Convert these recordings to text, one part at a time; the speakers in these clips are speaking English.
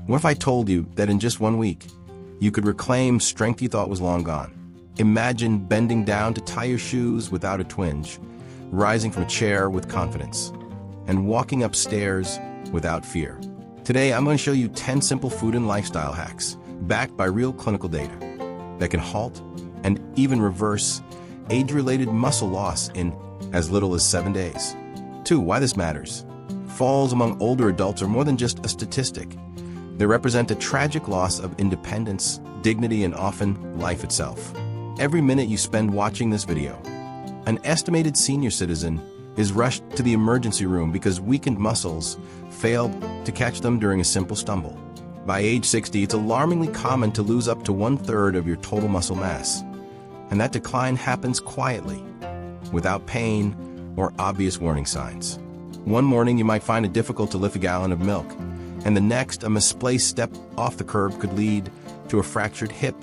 What if I told you that in just 1 week, you could reclaim strength you thought was long gone? Imagine bending down to tie your shoes without a twinge, rising from a chair with confidence, and walking upstairs without fear. Today, I'm going to show you 10 simple food and lifestyle hacks, backed by real clinical data, that can halt and even reverse age-related muscle loss in as little as 7 days. 2. Why this matters. Falls among older adults are more than just a statistic. They represent a tragic loss of independence, dignity, and often life itself. Every minute you spend watching this video, an estimated senior citizen is rushed to the emergency room because weakened muscles failed to catch them during a simple stumble. By age 60, it's alarmingly common to lose up to 1/3 of your total muscle mass, and that decline happens quietly, without pain or obvious warning signs. One morning, you might find it difficult to lift a gallon of milk, and the next, a misplaced step off the curb could lead to a fractured hip,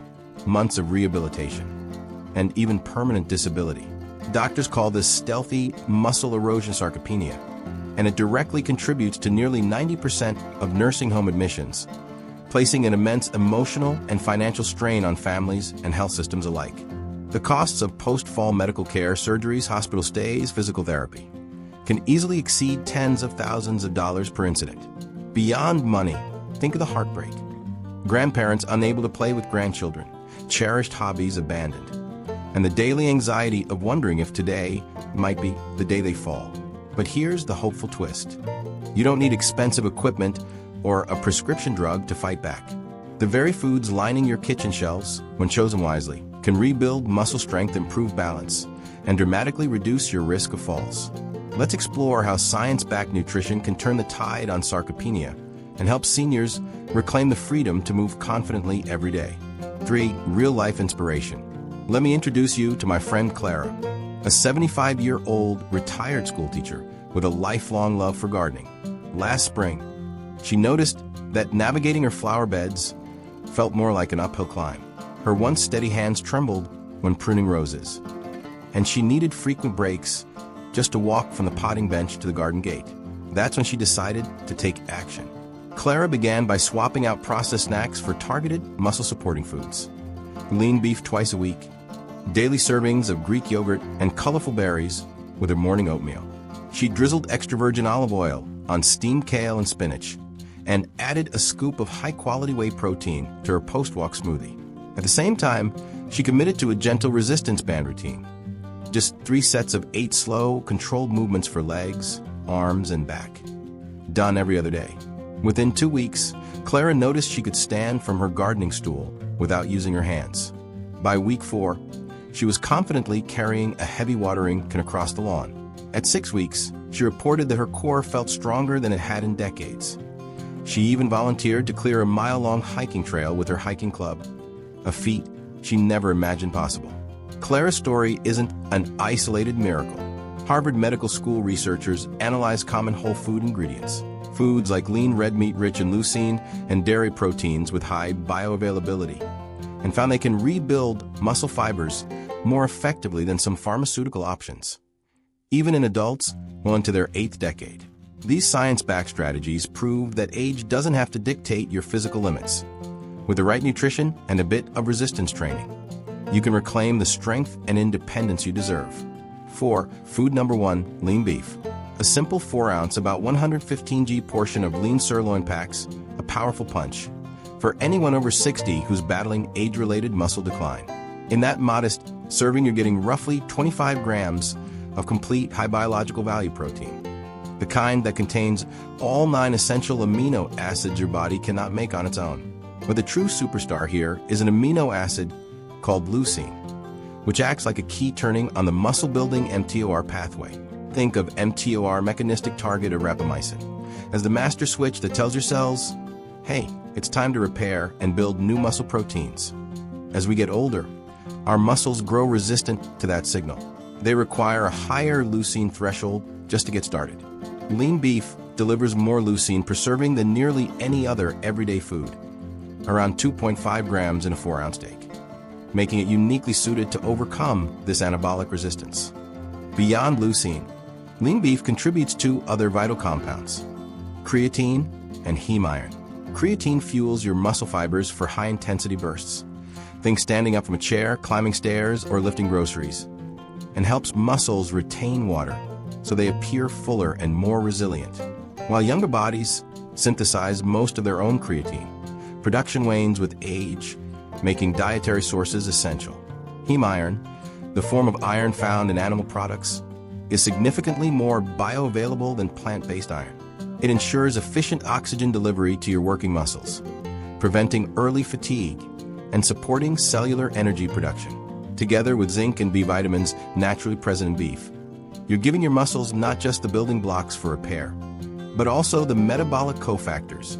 months of rehabilitation, and even permanent disability. Doctors call this stealthy muscle erosion sarcopenia, and it directly contributes to nearly 90% of nursing home admissions, placing an immense emotional and financial strain on families and health systems alike. The costs of post-fall medical care, surgeries, hospital stays, physical therapy can easily exceed tens of thousands of dollars per incident. Beyond money, think of the heartbreak. Grandparents unable to play with grandchildren, cherished hobbies abandoned, and the daily anxiety of wondering if today might be the day they fall. But here's the hopeful twist. You don't need expensive equipment or a prescription drug to fight back. The very foods lining your kitchen shelves, when chosen wisely, can rebuild muscle strength, improve balance, and dramatically reduce your risk of falls. Let's explore how science-backed nutrition can turn the tide on sarcopenia and help seniors reclaim the freedom to move confidently every day. 3. Real-life inspiration. Let me introduce you to my friend Clara, a 75-year-old retired schoolteacher with a lifelong love for gardening. Last spring, she noticed that navigating her flower beds felt more like an uphill climb. Her once steady hands trembled when pruning roses, and she needed frequent breaks just to walk from the potting bench to the garden gate. That's when she decided to take action. Clara began by swapping out processed snacks for targeted muscle-supporting foods. Lean beef twice a week, daily servings of Greek yogurt, and colorful berries with her morning oatmeal. She drizzled extra virgin olive oil on steamed kale and spinach, and added a scoop of high-quality whey protein to her post-walk smoothie. At the same time, she committed to a gentle resistance band routine. Just 3 sets of 8 slow, controlled movements for legs, arms, and back. Done every other day. Within 2 weeks, Clara noticed she could stand from her gardening stool without using her hands. By week 4, she was confidently carrying a heavy watering can across the lawn. At 6 weeks, she reported that her core felt stronger than it had in decades. She even volunteered to clear a mile-long hiking trail with her hiking club, a feat she never imagined possible. Clara's story isn't an isolated miracle. Harvard Medical School researchers analyzed common whole food ingredients, foods like lean red meat rich in leucine and dairy proteins with high bioavailability, and found they can rebuild muscle fibers more effectively than some pharmaceutical options, even in adults well into their 8th decade. These science-backed strategies prove that age doesn't have to dictate your physical limits. With the right nutrition and a bit of resistance training, you can reclaim the strength and independence you deserve. 4. Food number 1, lean beef. A simple 4-ounce, about 115 g portion of lean sirloin packs a powerful punch for anyone over 60 who's battling age-related muscle decline. In that modest serving, you're getting roughly 25 grams of complete high biological value protein, the kind that contains all 9 essential amino acids your body cannot make on its own. But the true superstar here is an amino acid called leucine, which acts like a key turning on the muscle-building mTOR pathway. Think of mTOR, mechanistic target of rapamycin, as the master switch that tells your cells, hey, it's time to repair and build new muscle proteins. As we get older, our muscles grow resistant to that signal. They require a higher leucine threshold just to get started. Lean beef delivers more leucine per serving than nearly any other everyday food, around 2.5 grams in a 4-ounce steak, making it uniquely suited to overcome this anabolic resistance. Beyond leucine, lean beef contributes to other vital compounds, creatine and heme iron. Creatine fuels your muscle fibers for high-intensity bursts. Think standing up from a chair, climbing stairs, or lifting groceries. And helps muscles retain water, so they appear fuller and more resilient. While younger bodies synthesize most of their own creatine, production wanes with age, making dietary sources essential. Heme iron, the form of iron found in animal products, is significantly more bioavailable than plant-based iron. It ensures efficient oxygen delivery to your working muscles, preventing early fatigue and supporting cellular energy production. Together with zinc and B vitamins naturally present in beef, you're giving your muscles not just the building blocks for repair, but also the metabolic cofactors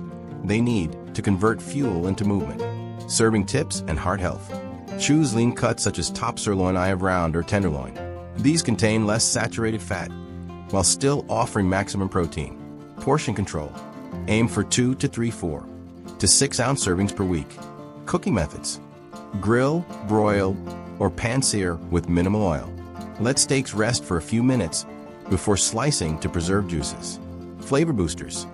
they need to convert fuel into movement. Serving tips and heart health. Choose lean cuts such as top sirloin, eye of round, or tenderloin. These contain less saturated fat while still offering maximum protein. Portion control. Aim for 4 to 6 ounce servings per week. Cooking methods. Grill, broil, or pan-sear with minimal oil. Let steaks rest for a few minutes before slicing to preserve juices. Flavor boosters.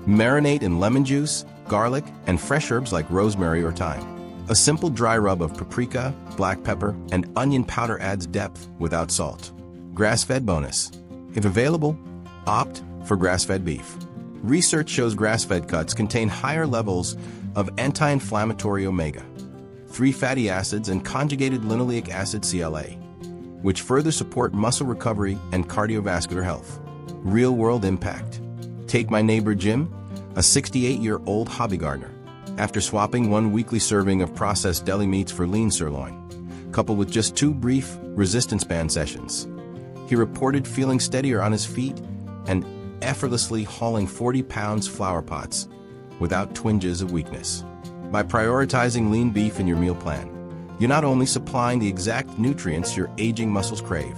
Marinate in lemon juice, garlic, and fresh herbs like rosemary or thyme. A simple dry rub of paprika, black pepper, and onion powder adds depth without salt. Grass-fed bonus. If available, opt for grass-fed beef. Research shows grass-fed cuts contain higher levels of anti-inflammatory omega-3 fatty acids and conjugated linoleic acid CLA, which further support muscle recovery and cardiovascular health. Real-world impact. Take my neighbor Jim, a 68-year-old hobby gardener. After swapping 1 weekly serving of processed deli meats for lean sirloin, coupled with just 2 brief resistance band sessions, he reported feeling steadier on his feet and effortlessly hauling 40 pounds flower pots without twinges of weakness. By prioritizing lean beef in your meal plan, you're not only supplying the exact nutrients your aging muscles crave,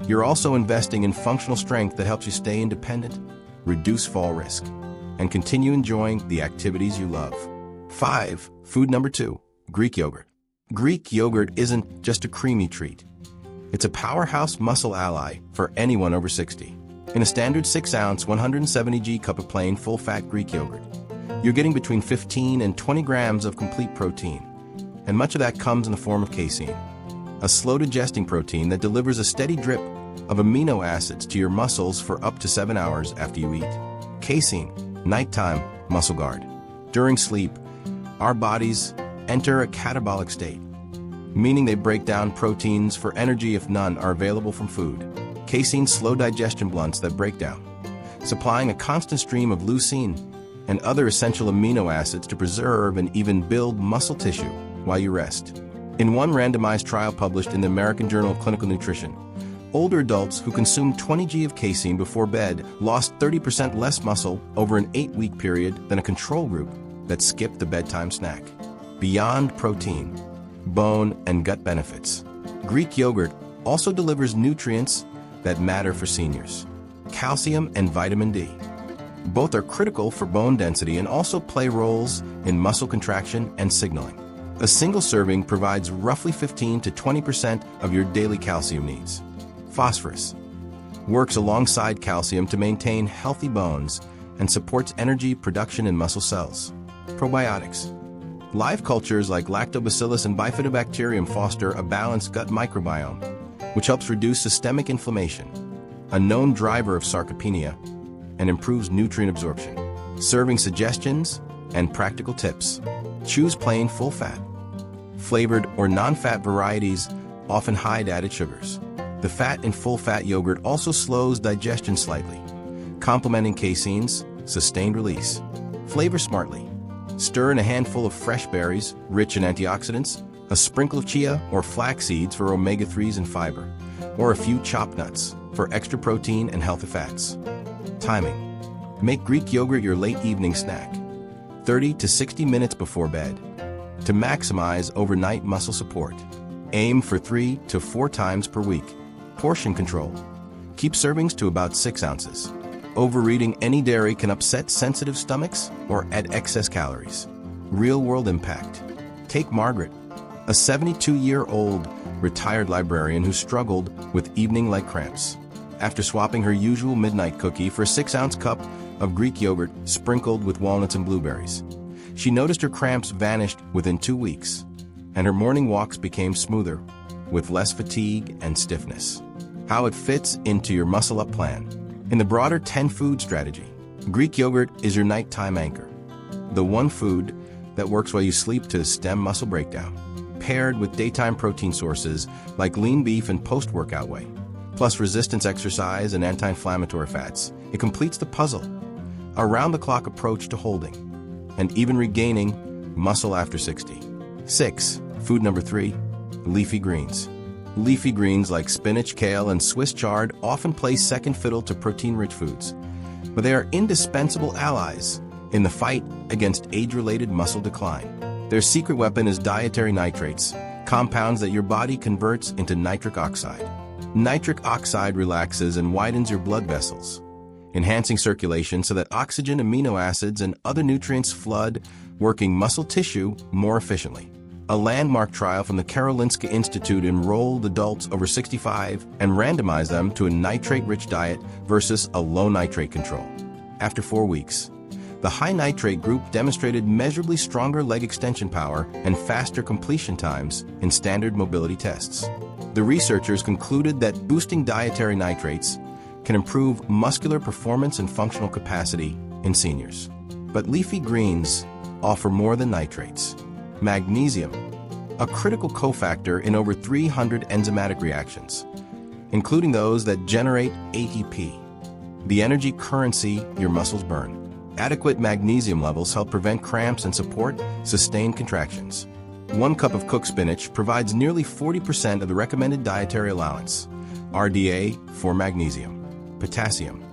you're also investing in functional strength that helps you stay independent, reduce fall risk, and continue enjoying the activities you love. 5. Food number 2. Greek yogurt. Greek yogurt isn't just a creamy treat. It's a powerhouse muscle ally for anyone over 60. In a standard 6-ounce, 170 g cup of plain, full-fat Greek yogurt, you're getting between 15 and 20 grams of complete protein, and much of that comes in the form of casein, a slow-digesting protein that delivers a steady drip of amino acids to your muscles for up to 7 hours after you eat. Casein, nighttime muscle guard. During sleep, our bodies enter a catabolic state, meaning they break down proteins for energy if none are available from food. Casein slow digestion blunts that break down, supplying a constant stream of leucine and other essential amino acids to preserve and even build muscle tissue while you rest. In one randomized trial published in the American Journal of Clinical Nutrition, older adults who consumed 20 g of casein before bed lost 30% less muscle over an 8-week period than a control group that skipped the bedtime snack. Beyond protein, bone, and gut benefits, Greek yogurt also delivers nutrients that matter for seniors: calcium and vitamin D. Both are critical for bone density and also play roles in muscle contraction and signaling. A single serving provides roughly 15 to 20% of your daily calcium needs. Phosphorus works alongside calcium to maintain healthy bones and supports energy production in muscle cells. Probiotics. Live cultures like lactobacillus and bifidobacterium foster a balanced gut microbiome, which helps reduce systemic inflammation, a known driver of sarcopenia, and improves nutrient absorption. Serving suggestions and practical tips. Choose plain full-fat. Flavored or non-fat varieties often hide added sugars. The fat in full-fat yogurt also slows digestion slightly, complementing casein's sustained release. Flavor smartly. Stir in a handful of fresh berries, rich in antioxidants, a sprinkle of chia or flax seeds for omega-3s and fiber, or a few chopped nuts for extra protein and healthy fats. Timing. Make Greek yogurt your late evening snack, 30 to 60 minutes before bed, to maximize overnight muscle support. Aim for 3 to 4 times per week. Portion control. Keep servings to about 6 ounces. Overeating any dairy can upset sensitive stomachs or add excess calories. Real-world impact. Take Margaret, a 72-year-old retired librarian who struggled with evening leg cramps. After swapping her usual midnight cookie for a 6-ounce cup of Greek yogurt sprinkled with walnuts and blueberries, She noticed her cramps vanished within 2 weeks, and her morning walks became smoother, with less fatigue and stiffness. How it fits into your muscle-up plan. In the broader 10-food strategy, Greek yogurt is your nighttime anchor. The one food that works while you sleep to stem muscle breakdown, paired with daytime protein sources like lean beef and post-workout whey, plus resistance exercise and anti-inflammatory fats. It completes the puzzle, a round-the-clock approach to holding and even regaining muscle after 60. 6. Food number 3, leafy greens. Leafy greens like spinach, kale, and Swiss chard often play second fiddle to protein-rich foods, but they are indispensable allies in the fight against age-related muscle decline. Their secret weapon is dietary nitrates, compounds that your body converts into nitric oxide. Nitric oxide relaxes and widens your blood vessels, enhancing circulation so that oxygen, amino acids, and other nutrients flood working muscle tissue more efficiently. A landmark trial from the Karolinska Institute enrolled adults over 65 and randomized them to a nitrate-rich diet versus a low-nitrate control. After 4 weeks, the high-nitrate group demonstrated measurably stronger leg extension power and faster completion times in standard mobility tests. The researchers concluded that boosting dietary nitrates can improve muscular performance and functional capacity in seniors. But leafy greens offer more than nitrates. Magnesium, a critical cofactor in over 300 enzymatic reactions, including those that generate ATP, the energy currency your muscles burn. Adequate magnesium levels help prevent cramps and support sustained contractions. 1 cup of cooked spinach provides nearly 40% of the recommended dietary allowance, RDA, for magnesium. Potassium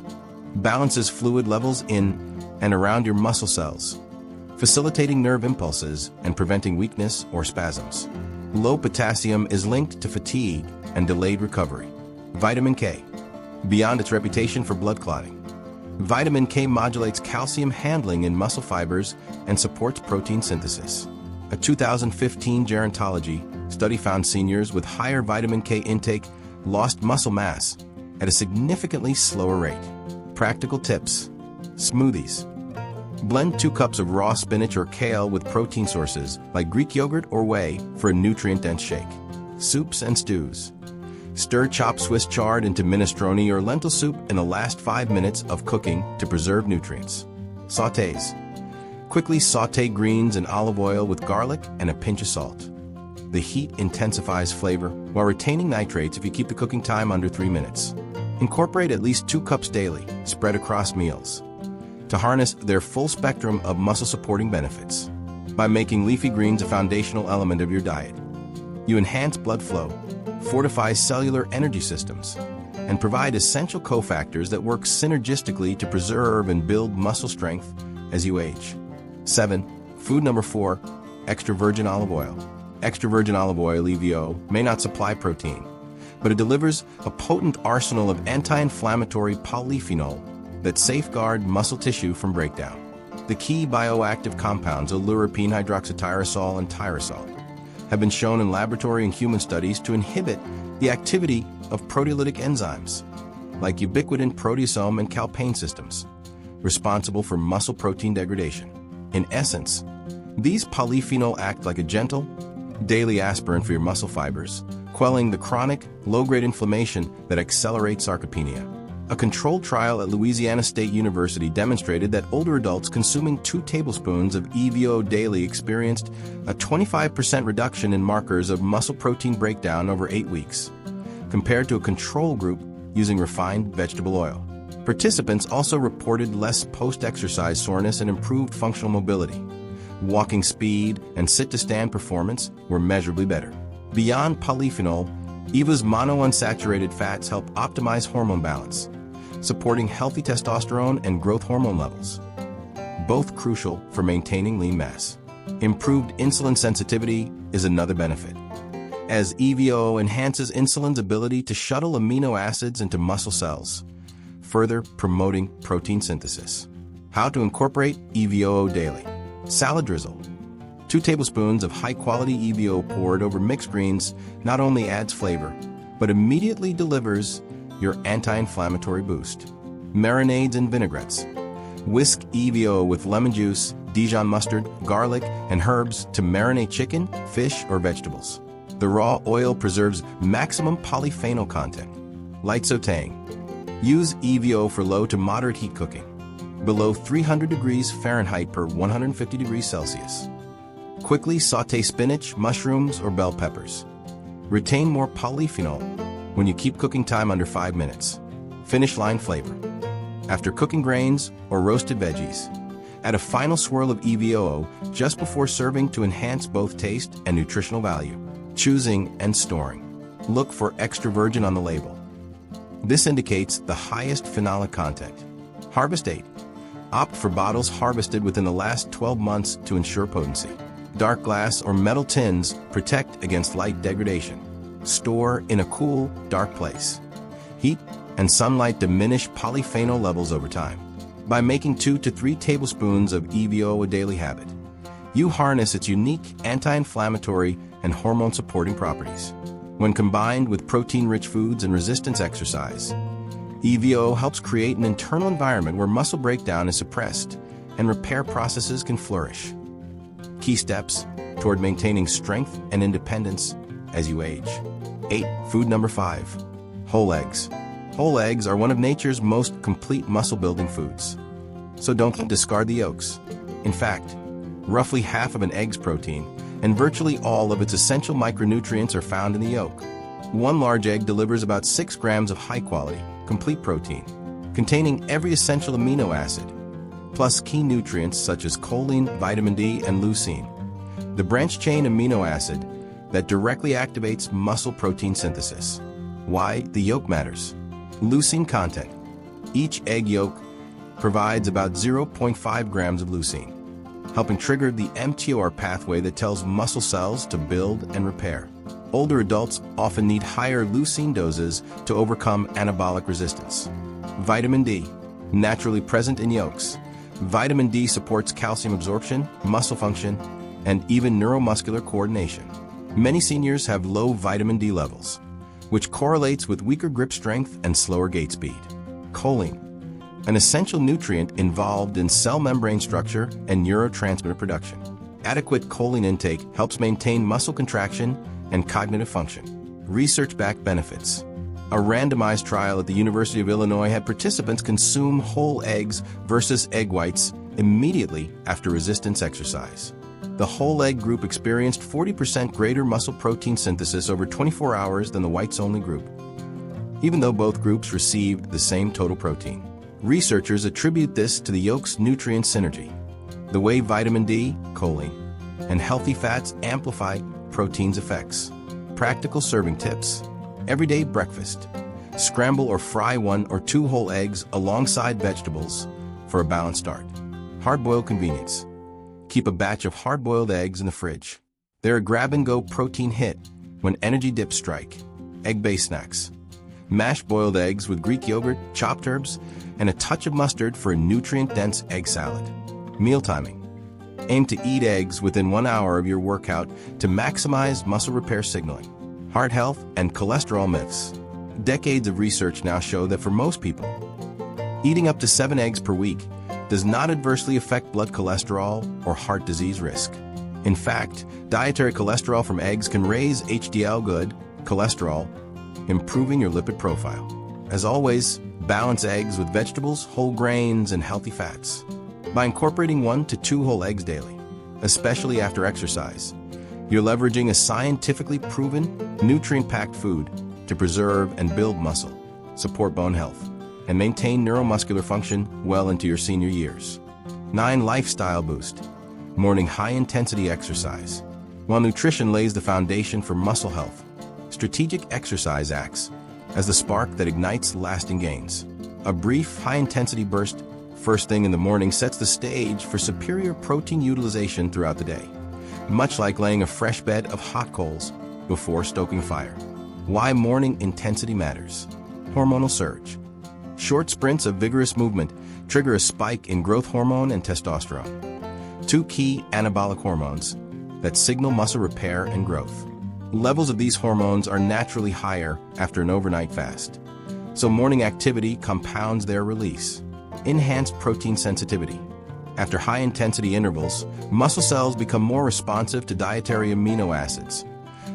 balances fluid levels in and around your muscle cells, facilitating nerve impulses and preventing weakness or spasms. Low potassium is linked to fatigue and delayed recovery. Vitamin K. Beyond its reputation for blood clotting, vitamin K modulates calcium handling in muscle fibers and supports protein synthesis. A 2015 gerontology study found seniors with higher vitamin K intake lost muscle mass at a significantly slower rate. Practical tips. Smoothies. Blend 2 cups of raw spinach or kale with protein sources like Greek yogurt or whey for a nutrient-dense shake. Soups and stews. Stir chopped Swiss chard into minestrone or lentil soup in the last 5 minutes of cooking to preserve nutrients. Sautés. Quickly saute greens in olive oil with garlic and a pinch of salt. The heat intensifies flavor while retaining nitrates if you keep the cooking time under 3 minutes. Incorporate at least 2 cups daily, spread across meals, to harness their full spectrum of muscle-supporting benefits. By making leafy greens a foundational element of your diet, you enhance blood flow, fortify cellular energy systems, and provide essential cofactors that work synergistically to preserve and build muscle strength as you age. 7. Food number 4, extra virgin olive oil. Extra virgin olive oil, EVO, may not supply protein, but it delivers a potent arsenal of anti-inflammatory polyphenol that safeguard muscle tissue from breakdown. The key bioactive compounds, oleuropein hydroxytyrosol and tyrosol, have been shown in laboratory and human studies to inhibit the activity of proteolytic enzymes, like ubiquitin proteasome and calpain systems, responsible for muscle protein degradation. In essence, these polyphenol act like a gentle, daily aspirin for your muscle fibers, quelling the chronic, low-grade inflammation that accelerates sarcopenia. A controlled trial at Louisiana State University demonstrated that older adults consuming 2 tablespoons of EVO daily experienced a 25% reduction in markers of muscle protein breakdown over 8 weeks, compared to a control group using refined vegetable oil. Participants also reported less post-exercise soreness and improved functional mobility. Walking speed and sit-to-stand performance were measurably better. Beyond polyphenol, EVO's monounsaturated fats help optimize hormone balance, supporting healthy testosterone and growth hormone levels, both crucial for maintaining lean mass. Improved insulin sensitivity is another benefit, as EVO enhances insulin's ability to shuttle amino acids into muscle cells, further promoting protein synthesis. How to incorporate EVO daily. Salad drizzle. 2 tablespoons of high-quality EVO poured over mixed greens not only adds flavor, but immediately delivers your anti-inflammatory boost. Marinades and vinaigrettes. Whisk EVO with lemon juice, Dijon mustard, garlic, and herbs to marinate chicken, fish, or vegetables. The raw oil preserves maximum polyphenol content. Light sautéing. Use EVO for low to moderate heat cooking, below 300 degrees Fahrenheit per 150 degrees Celsius. Quickly sauté spinach, mushrooms, or bell peppers. Retain more polyphenol when you keep cooking time under 5 minutes. Finish line flavor. After cooking grains or roasted veggies, add a final swirl of EVO just before serving to enhance both taste and nutritional value. Choosing and storing. Look for extra virgin on the label. This indicates the highest phenolic content. Harvest date. Opt for bottles harvested within the last 12 months to ensure potency. Dark glass or metal tins protect against light degradation. Store in a cool, dark place. Heat and sunlight diminish polyphenol levels over time. By making 2 to 3 tablespoons of EVO a daily habit, you harness its unique anti-inflammatory and hormone-supporting properties. When combined with protein-rich foods and resistance exercise, EVO helps create an internal environment where muscle breakdown is suppressed and repair processes can flourish. Key steps toward maintaining strength and independence as you age. 8. Food number 5. Whole eggs. Whole eggs are one of nature's most complete muscle-building foods. So don't discard the yolks. In fact, roughly half of an egg's protein and virtually all of its essential micronutrients are found in the yolk. One large egg delivers about 6 grams of high-quality, complete protein, containing every essential amino acid, plus key nutrients such as choline, vitamin D, and leucine, the branched-chain amino acid that directly activates muscle protein synthesis. Why the yolk matters. Leucine content. Each egg yolk provides about 0.5 grams of leucine, helping trigger the mTOR pathway that tells muscle cells to build and repair. Older adults often need higher leucine doses to overcome anabolic resistance. Vitamin D. Naturally present in yolks, vitamin D supports calcium absorption, muscle function, and even neuromuscular coordination. Many seniors have low vitamin D levels, which correlates with weaker grip strength and slower gait speed. Choline, an essential nutrient involved in cell membrane structure and neurotransmitter production. Adequate choline intake helps maintain muscle contraction and cognitive function. Research-backed benefits. A randomized trial at the University of Illinois had participants consume whole eggs versus egg whites immediately after resistance exercise. The whole egg group experienced 40% greater muscle protein synthesis over 24 hours than the whites-only group, even though both groups received the same total protein. Researchers attribute this to the yolk's nutrient synergy, the way vitamin D, choline, and healthy fats amplify protein's effects. Practical serving tips. Everyday breakfast. Scramble or fry 1 or 2 whole eggs alongside vegetables for a balanced start. Hard-boiled convenience. Keep a batch of hard-boiled eggs in the fridge. They're a grab-and-go protein hit when energy dips strike. Egg-based snacks. Mashed boiled eggs with Greek yogurt, chopped herbs, and a touch of mustard for a nutrient-dense egg salad. Meal timing. Aim to eat eggs within 1 hour of your workout to maximize muscle repair signaling. Heart health and cholesterol myths. Decades of research now show that for most people, eating up to 7 eggs per week does not adversely affect blood cholesterol or heart disease risk. In fact, dietary cholesterol from eggs can raise HDL good cholesterol, improving your lipid profile. As always, balance eggs with vegetables, whole grains, and healthy fats. By incorporating 1 to 2 whole eggs daily, especially after exercise, you're leveraging a scientifically proven, nutrient-packed food to preserve and build muscle, support bone health, and maintain neuromuscular function well into your senior years. 9. Lifestyle boost. Morning high-intensity exercise. While nutrition lays the foundation for muscle health, strategic exercise acts as the spark that ignites lasting gains. A brief, high-intensity burst first thing in the morning sets the stage for superior protein utilization throughout the day, much like laying a fresh bed of hot coals before stoking a fire. Why morning intensity matters. Hormonal surge. Short sprints of vigorous movement trigger a spike in growth hormone and testosterone, 2 key anabolic hormones that signal muscle repair and growth. Levels of these hormones are naturally higher after an overnight fast, so morning activity compounds their release. Enhanced protein sensitivity. After high-intensity intervals, muscle cells become more responsive to dietary amino acids,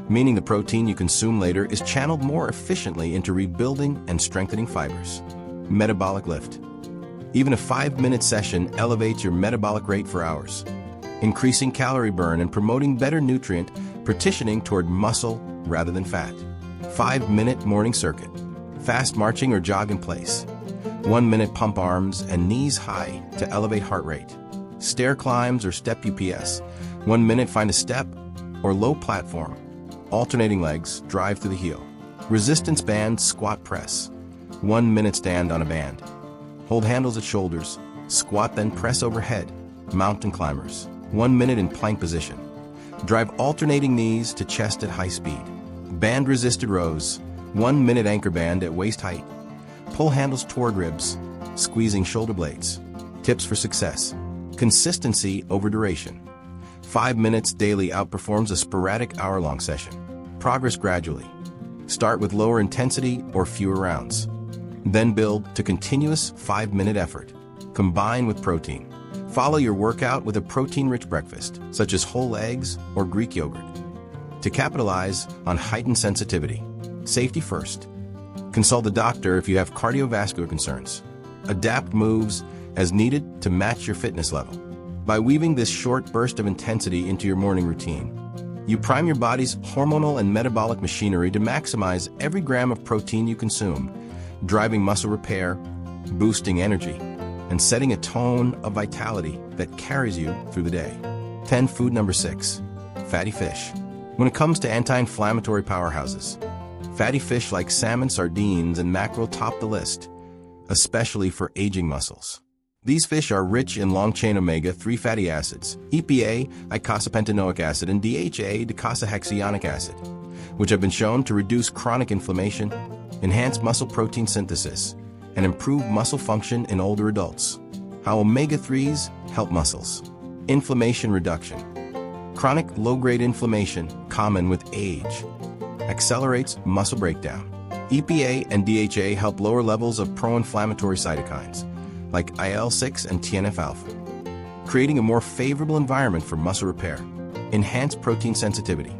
meaning the protein you consume later is channeled more efficiently into rebuilding and strengthening fibers. Metabolic lift. Even a 5-minute session elevates your metabolic rate for hours, increasing calorie burn and promoting better nutrient partitioning toward muscle rather than fat. 5-minute morning circuit. Fast marching or jog in place. 1 minute pump arms and knees high to elevate heart rate. Stair climbs or step UPS. 1 minute find a step or low platform. Alternating legs, drive through the heel. Resistance band squat press. 1 minute stand on a band. Hold handles at shoulders. Squat then press overhead. Mountain climbers. 1 minute in plank position. Drive alternating knees to chest at high speed. Band resisted rows. 1 minute anchor band at waist height. Pull handles toward ribs, squeezing shoulder blades. Tips for success. Consistency over duration. 5 minutes daily outperforms a sporadic hour-long session. Progress gradually. Start with lower intensity or fewer rounds. Then build to continuous 5-minute effort. Combine with protein. Follow your workout with a protein-rich breakfast, such as whole eggs or Greek yogurt. To capitalize on heightened sensitivity. Safety first. Consult a doctor if you have cardiovascular concerns. Adapt moves as needed to match your fitness level. By weaving this short burst of intensity into your morning routine, you prime your body's hormonal and metabolic machinery to maximize every gram of protein you consume, driving muscle repair, boosting energy, and setting a tone of vitality that carries you through the day. Food number 6. Fatty fish. When it comes to anti-inflammatory powerhouses, fatty fish like salmon, sardines, and mackerel top the list, especially for aging muscles. These fish are rich in long-chain omega-3 fatty acids, EPA, eicosapentaenoic acid, and DHA, docosahexaenoic acid, which have been shown to reduce chronic inflammation, enhance muscle protein synthesis, and improve muscle function in older adults. How omega-3s help muscles. Inflammation reduction. Chronic low-grade inflammation, common with age, accelerates muscle breakdown. EPA and DHA help lower levels of pro-inflammatory cytokines, like IL-6 and TNF-alpha, creating a more favorable environment for muscle repair. Enhanced protein sensitivity.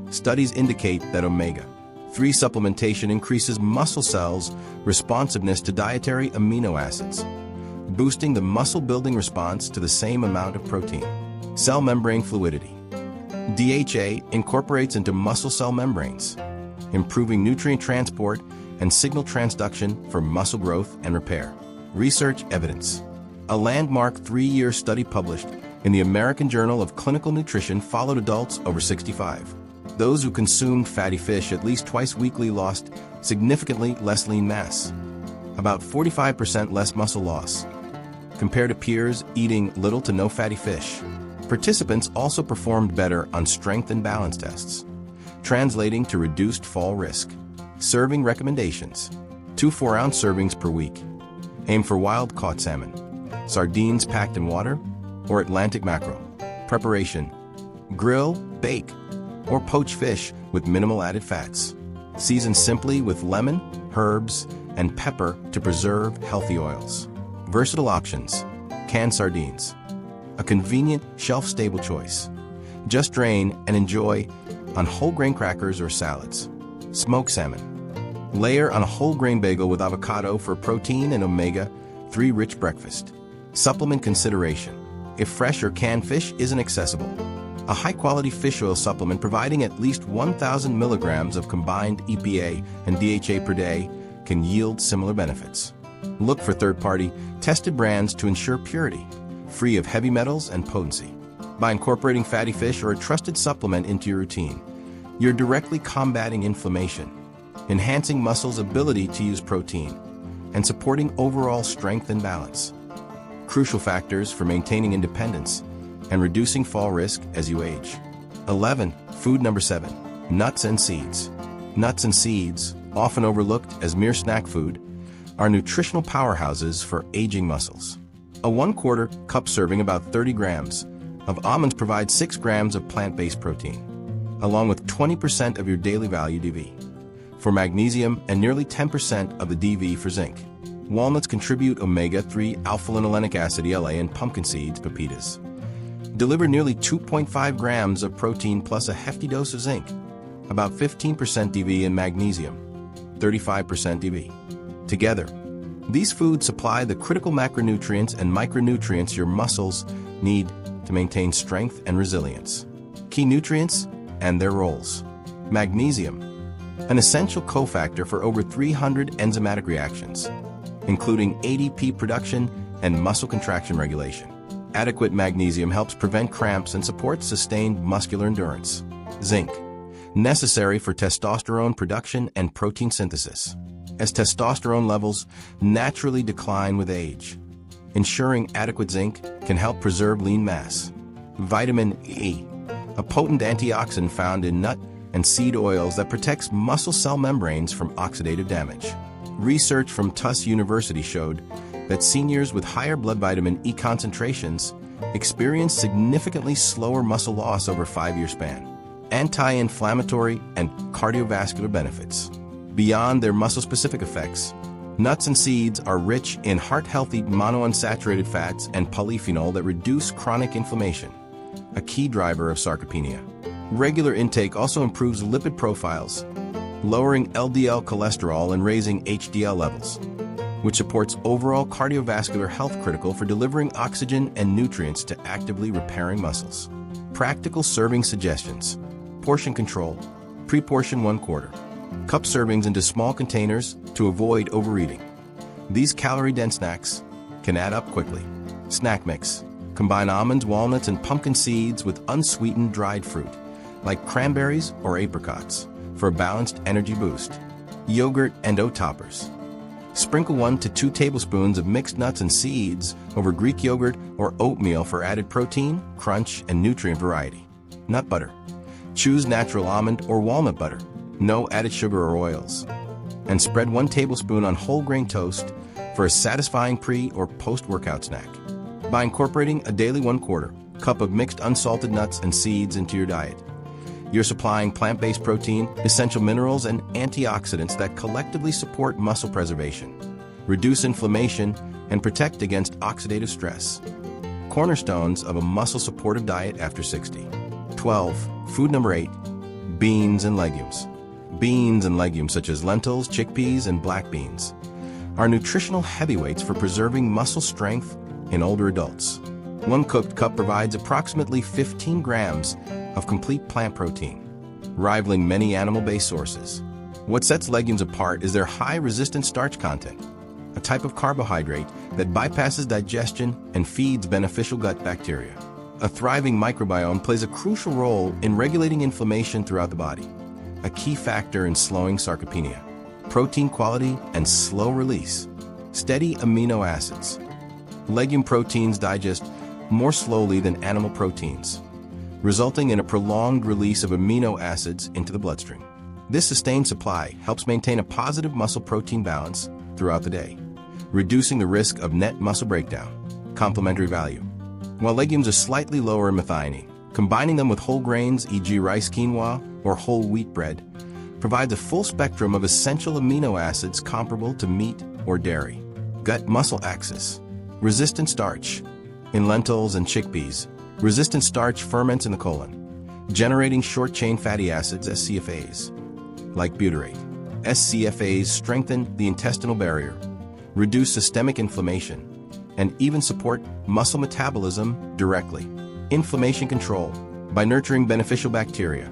Studies indicate that omega-3 supplementation increases muscle cells' responsiveness to dietary amino acids, boosting the muscle-building response to the same amount of protein. Cell membrane fluidity. DHA incorporates into muscle cell membranes, improving nutrient transport and signal transduction for muscle growth and repair. Research evidence. A landmark 3-year study published in the American Journal of Clinical Nutrition followed adults over 65. Those who consumed fatty fish at least twice weekly lost significantly less lean mass, about 45% less muscle loss, compared to peers eating little to no fatty fish. Participants also performed better on strength and balance tests, translating to reduced fall risk. Serving recommendations. 2 4-ounce servings per week. Aim for wild-caught salmon, sardines packed in water, or Atlantic mackerel. Preparation. Grill, bake, or poach fish with minimal added fats. Season simply with lemon, herbs, and pepper to preserve healthy oils. Versatile options. Canned sardines. A convenient, shelf-stable choice. Just drain and enjoy on whole grain crackers or salads. Smoked salmon. Layer on a whole grain bagel with avocado for protein and omega-3 rich breakfast. Supplement consideration. If fresh or canned fish isn't accessible, a high-quality fish oil supplement providing at least 1,000 milligrams of combined EPA and DHA per day can yield similar benefits. Look for third-party, tested brands to ensure purity, free of heavy metals and potency. By incorporating fatty fish or a trusted supplement into your routine, you're directly combating inflammation, enhancing muscles' ability to use protein, and supporting overall strength and balance. Crucial factors for maintaining independence and reducing fall risk as you age. 11. Food number 7. Nuts and seeds. Nuts and seeds, often overlooked as mere snack food, are nutritional powerhouses for aging muscles. A 1/4 cup serving, about 30 grams, of almonds provides 6 grams of plant-based protein, along with 20% of your daily value DV for magnesium and nearly 10% of the DV for zinc. Walnuts contribute omega-3 alpha-linolenic acid ELA, and pumpkin seeds, pepitas, deliver nearly 2.5 grams of protein plus a hefty dose of zinc, about 15% DV, and magnesium, 35% DV. Together, these foods supply the critical macronutrients and micronutrients your muscles need to maintain strength and resilience. Key nutrients and their roles. Magnesium, an essential cofactor for over 300 enzymatic reactions, including ADP production and muscle contraction regulation. Adequate magnesium helps prevent cramps and supports sustained muscular endurance. Zinc, necessary for testosterone production and protein synthesis, as testosterone levels naturally decline with age. Ensuring adequate zinc can help preserve lean mass. Vitamin E, a potent antioxidant found in nut and seed oils that protects muscle cell membranes from oxidative damage. Research from Tufts University showed that seniors with higher blood vitamin E concentrations experience significantly slower muscle loss over a 5-year span. Anti-inflammatory and cardiovascular benefits. Beyond their muscle-specific effects, nuts and seeds are rich in heart-healthy monounsaturated fats and polyphenol that reduce chronic inflammation, a key driver of sarcopenia. Regular intake also improves lipid profiles, lowering LDL cholesterol and raising HDL levels, which supports overall cardiovascular health, critical for delivering oxygen and nutrients to actively repairing muscles. Practical serving suggestions. Portion control. Pre-portion 1/4 cup servings into small containers to avoid overeating. These calorie-dense snacks can add up quickly. Snack mix. Combine almonds, walnuts, and pumpkin seeds with unsweetened dried fruit, like cranberries or apricots, for a balanced energy boost. Yogurt and oat toppers. Sprinkle 1 to 2 tablespoons of mixed nuts and seeds over Greek yogurt or oatmeal for added protein, crunch, and nutrient variety. Nut butter. Choose natural almond or walnut butter, no added sugar or oils, and spread 1 tablespoon on whole grain toast for a satisfying pre- or post-workout snack. By incorporating a daily 1/4 cup of mixed unsalted nuts and seeds into your diet, you're supplying plant-based protein, essential minerals, and antioxidants that collectively support muscle preservation, reduce inflammation, and protect against oxidative stress. Cornerstones of a muscle-supportive diet after 60. 12. Food number 8. Beans and legumes. Beans and legumes such as lentils, chickpeas, and black beans are nutritional heavyweights for preserving muscle strength in older adults. 1 cooked cup provides approximately 15 grams of complete plant protein, rivaling many animal-based sources. What sets legumes apart is their high resistant starch content, a type of carbohydrate that bypasses digestion and feeds beneficial gut bacteria. A thriving microbiome plays a crucial role in regulating inflammation throughout the body, a key factor in slowing sarcopenia. Protein quality and slow release. Steady amino acids. Legume proteins digest more slowly than animal proteins, resulting in a prolonged release of amino acids into the bloodstream. This sustained supply helps maintain a positive muscle protein balance throughout the day, reducing the risk of net muscle breakdown. Complementary value. While legumes are slightly lower in methionine, combining them with whole grains, e.g. rice, quinoa, or whole wheat bread, provides a full spectrum of essential amino acids comparable to meat or dairy. Gut-muscle axis. Resistant starch. In lentils and chickpeas, resistant starch ferments in the colon, generating short-chain fatty acids, SCFAs, like butyrate. SCFAs strengthen the intestinal barrier, reduce systemic inflammation, and even support muscle metabolism directly. Inflammation control. By nurturing beneficial bacteria,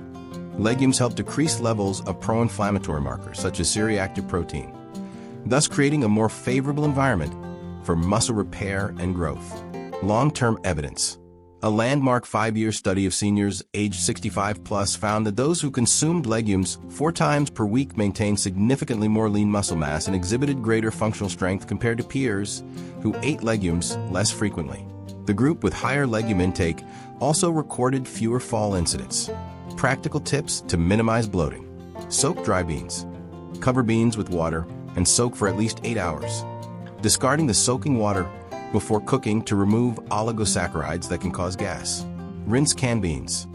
legumes help decrease levels of pro-inflammatory markers such as C-reactive protein, thus creating a more favorable environment for muscle repair and growth. Long-term evidence. A landmark 5-year study of seniors aged 65 plus found that those who consumed legumes 4 times per week maintained significantly more lean muscle mass and exhibited greater functional strength compared to peers who ate legumes less frequently. The group with higher legume intake also recorded fewer fall incidents. Practical tips to minimize bloating. Soak dry beans. Cover beans with water and soak for at least 8 hours, discarding the soaking water before cooking to remove oligosaccharides that can cause gas. Rinse canned beans.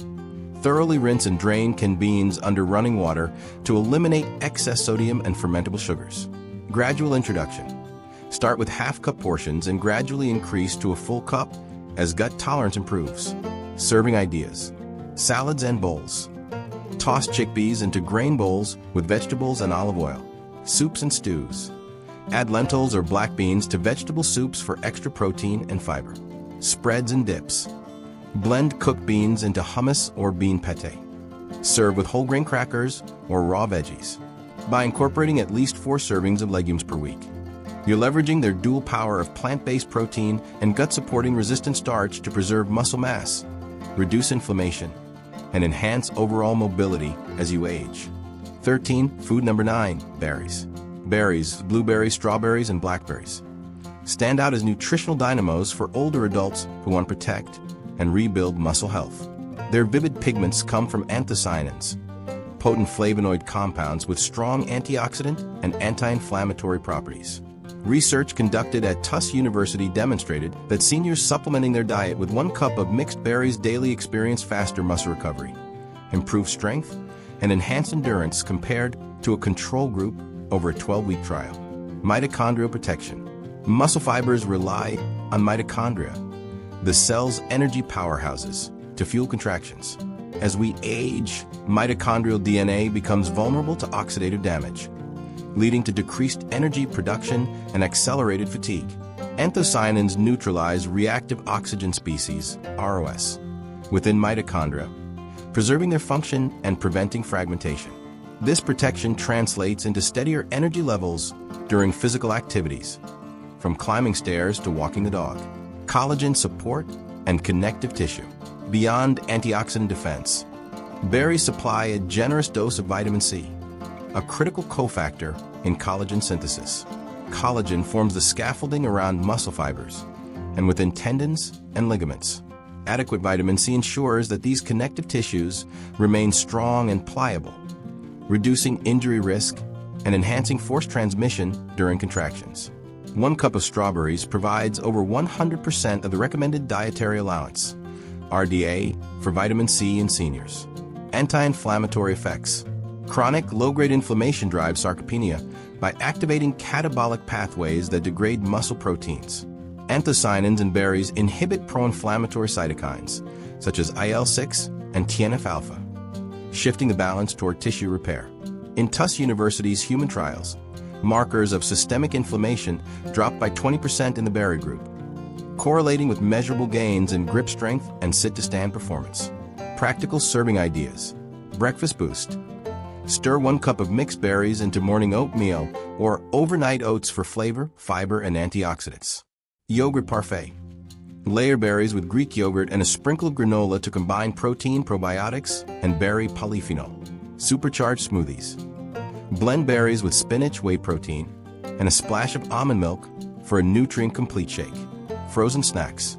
Thoroughly rinse and drain canned beans under running water to eliminate excess sodium and fermentable sugars. Gradual introduction. Start with half-cup portions and gradually increase to a full cup as gut tolerance improves. Serving ideas: salads and bowls. Toss chickpeas into grain bowls with vegetables and olive oil. Soups and stews. Add lentils or black beans to vegetable soups for extra protein and fiber. Spreads and dips. Blend cooked beans into hummus or bean pate. Serve with whole grain crackers or raw veggies. By incorporating at least 4 servings of legumes per week, you're leveraging their dual power of plant-based protein and gut-supporting resistant starch to preserve muscle mass, reduce inflammation, and enhance overall mobility as you age. 13. Food number 9. Berries. Berries, blueberries, strawberries, and blackberries stand out as nutritional dynamos for older adults who want to protect and rebuild muscle health. Their vivid pigments come from anthocyanins, potent flavonoid compounds with strong antioxidant and anti-inflammatory properties. Research conducted at Tufts University demonstrated that seniors supplementing their diet with 1 cup of mixed berries daily experience faster muscle recovery, improved strength, and enhanced endurance compared to a control group over a 12-week trial. Mitochondrial protection. Muscle fibers rely on mitochondria, the cell's energy powerhouses, to fuel contractions. As we age, mitochondrial DNA becomes vulnerable to oxidative damage, leading to decreased energy production and accelerated fatigue. Anthocyanins neutralize reactive oxygen species, ROS, within mitochondria, preserving their function and preventing fragmentation. This protection translates into steadier energy levels during physical activities, from climbing stairs to walking the dog. Collagen support and connective tissue. Beyond antioxidant defense, berries supply a generous dose of vitamin C, a critical cofactor in collagen synthesis. Collagen forms the scaffolding around muscle fibers and within tendons and ligaments. Adequate vitamin C ensures that these connective tissues remain strong and pliable, reducing injury risk and enhancing force transmission during contractions. 1 cup of strawberries provides over 100% of the recommended dietary allowance, RDA, for vitamin C in seniors. Anti-inflammatory effects. Chronic low-grade inflammation drives sarcopenia by activating catabolic pathways that degrade muscle proteins. Anthocyanins in berries inhibit pro-inflammatory cytokines, such as IL-6 and TNF-alpha, shifting the balance toward tissue repair. In Tufts University's human trials, markers of systemic inflammation dropped by 20% in the berry group, correlating with measurable gains in grip strength and sit-to-stand performance. Practical serving ideas. Breakfast boost. Stir 1 cup of mixed berries into morning oatmeal or overnight oats for flavor, fiber, and antioxidants. Yogurt parfait. Layer berries with Greek yogurt and a sprinkle of granola to combine protein, probiotics, and berry polyphenol. Supercharged smoothies. Blend berries with spinach, whey protein, and a splash of almond milk for a nutrient-complete shake. Frozen snacks.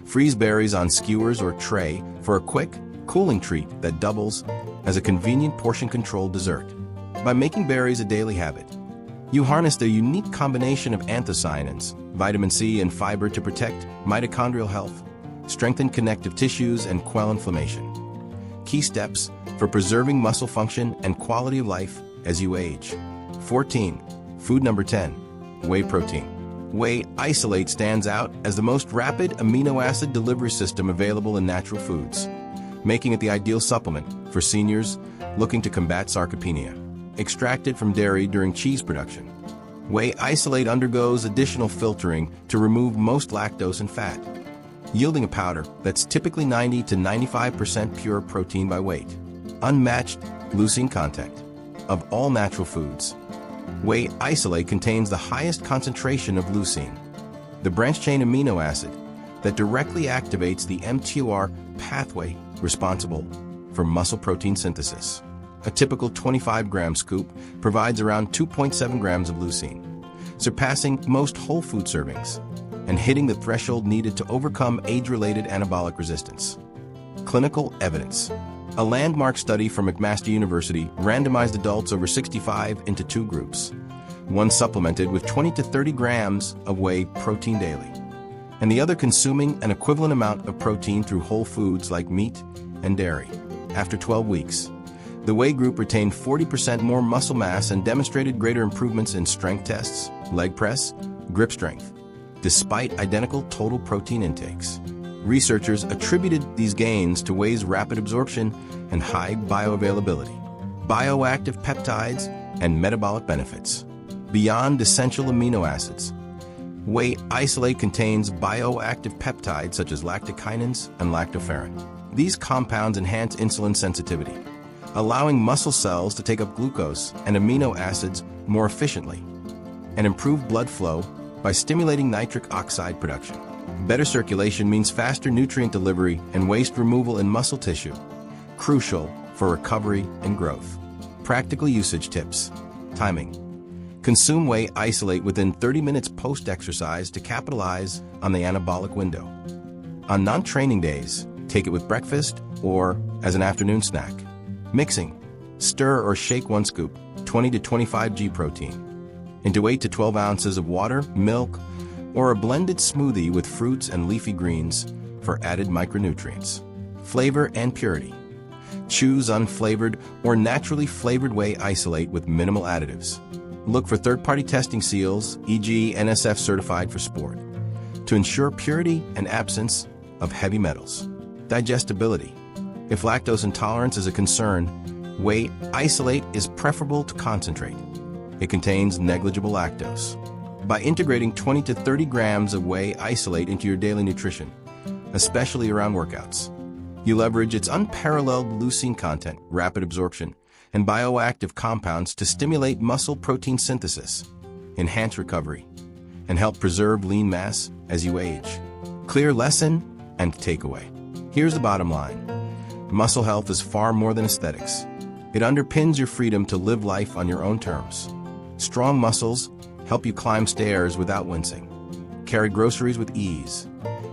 Freeze berries on skewers or tray for a quick, cooling treat that doubles as a convenient portion-controlled dessert. By making berries a daily habit, you harness their unique combination of anthocyanins, vitamin C, and fiber to protect mitochondrial health, strengthen connective tissues, and quell inflammation. Key steps for preserving muscle function and quality of life as you age. 14. Food number 10. Whey protein. Whey isolate stands out as the most rapid amino acid delivery system available in natural foods, making it the ideal supplement for seniors looking to combat sarcopenia. Extracted from dairy during cheese production, whey isolate undergoes additional filtering to remove most lactose and fat, yielding a powder that's typically 90 to 95% pure protein by weight. Unmatched leucine content. Of all natural foods, whey isolate contains the highest concentration of leucine, the branched-chain amino acid that directly activates the mTOR pathway responsible for muscle protein synthesis. A typical 25-gram scoop provides around 2.7 grams of leucine, surpassing most whole food servings and hitting the threshold needed to overcome age-related anabolic resistance. Clinical evidence. A landmark study from McMaster University randomized adults over 65 into 2 groups. One supplemented with 20 to 30 grams of whey protein daily, and the other consuming an equivalent amount of protein through whole foods like meat and dairy. After 12 weeks, the whey group retained 40% more muscle mass and demonstrated greater improvements in strength tests, leg press, Grip strength. Despite identical total protein intakes, researchers attributed these gains to Whey's rapid absorption and high bioavailability, bioactive peptides, and metabolic benefits. Beyond essential amino acids, Whey isolate contains bioactive peptides such as lactokinins and lactoferrin. These compounds enhance insulin sensitivity, allowing muscle cells to take up glucose and amino acids more efficiently, and improve blood flow by stimulating nitric oxide production. Better circulation means faster nutrient delivery and waste removal in muscle tissue, crucial for recovery and growth. Practical usage tips. Timing. Consume Whey isolate within 30 minutes post-exercise to capitalize on the anabolic window. On non-training days, take it with breakfast or as an afternoon snack. Mixing. Stir or shake 1 scoop, 20 to 25 g protein, into 8 to 12 ounces of water, milk, or a blended smoothie with fruits and leafy greens for added micronutrients. Flavor and purity. Choose unflavored or naturally flavored Whey isolate with minimal additives. Look for third-party testing seals, e.g. NSF certified for sport, to ensure purity and absence of heavy metals. Digestibility. If lactose intolerance is a concern, Whey isolate is preferable to concentrate. It contains negligible lactose. By integrating 20 to 30 grams of Whey isolate into your daily nutrition, especially around workouts, you leverage its unparalleled leucine content, rapid absorption, and bioactive compounds to stimulate muscle protein synthesis, enhance recovery, and help preserve lean mass as you age. Clear lesson and takeaway. Here's the bottom line. Muscle health is far more than aesthetics. It underpins your freedom to live life on your own terms. Strong muscles help you climb stairs without wincing, carry groceries with ease,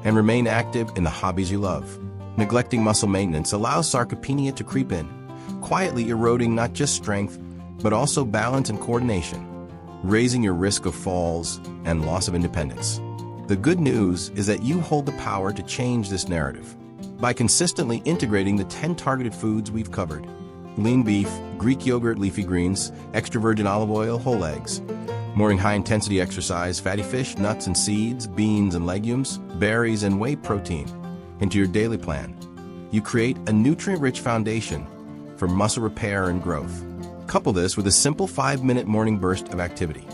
and remain active in the hobbies you love. Neglecting muscle maintenance allows sarcopenia to creep in, quietly eroding not just strength, but also balance and coordination, raising your risk of falls and loss of independence. The good news is that you hold the power to change this narrative by consistently integrating the 10 targeted foods we've covered: lean beef, Greek yogurt, leafy greens, extra virgin olive oil, whole eggs, morning high-intensity exercise, fatty fish, nuts and seeds, beans and legumes, berries and whey protein into your daily plan. You create a nutrient-rich foundation for muscle repair and growth. Couple this with a simple 5-minute morning burst of activity,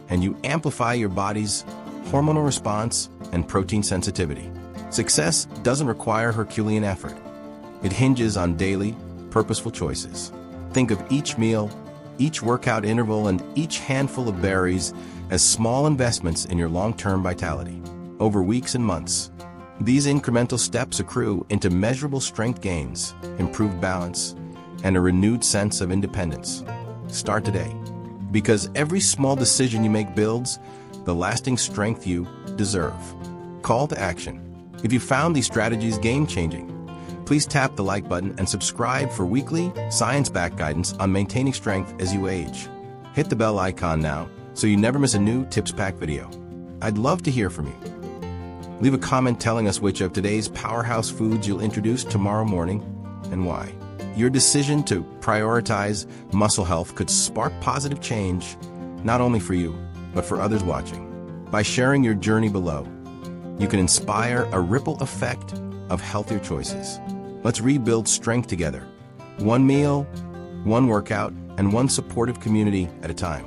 and you amplify your body's hormonal response and protein sensitivity. Success doesn't require Herculean effort. It hinges on daily, purposeful choices. Think of each meal, each workout interval, and each handful of berries as small investments in your long-term vitality. Over weeks and months, these incremental steps accrue into measurable strength gains, improved balance, and a renewed sense of independence. Start today, because every small decision you make builds the lasting strength you deserve. Call to action. If you found these strategies game-changing, please tap the like button and subscribe for weekly, science-backed guidance on maintaining strength as you age. Hit the bell icon now so you never miss a new tips-packed video. I'd love to hear from you. Leave a comment telling us which of today's powerhouse foods you'll introduce tomorrow morning and why. Your decision to prioritize muscle health could spark positive change, not only for you, but for others watching. By sharing your journey below, you can inspire a ripple effect of healthier choices. Let's rebuild strength together, one meal, one workout, and one supportive community at a time.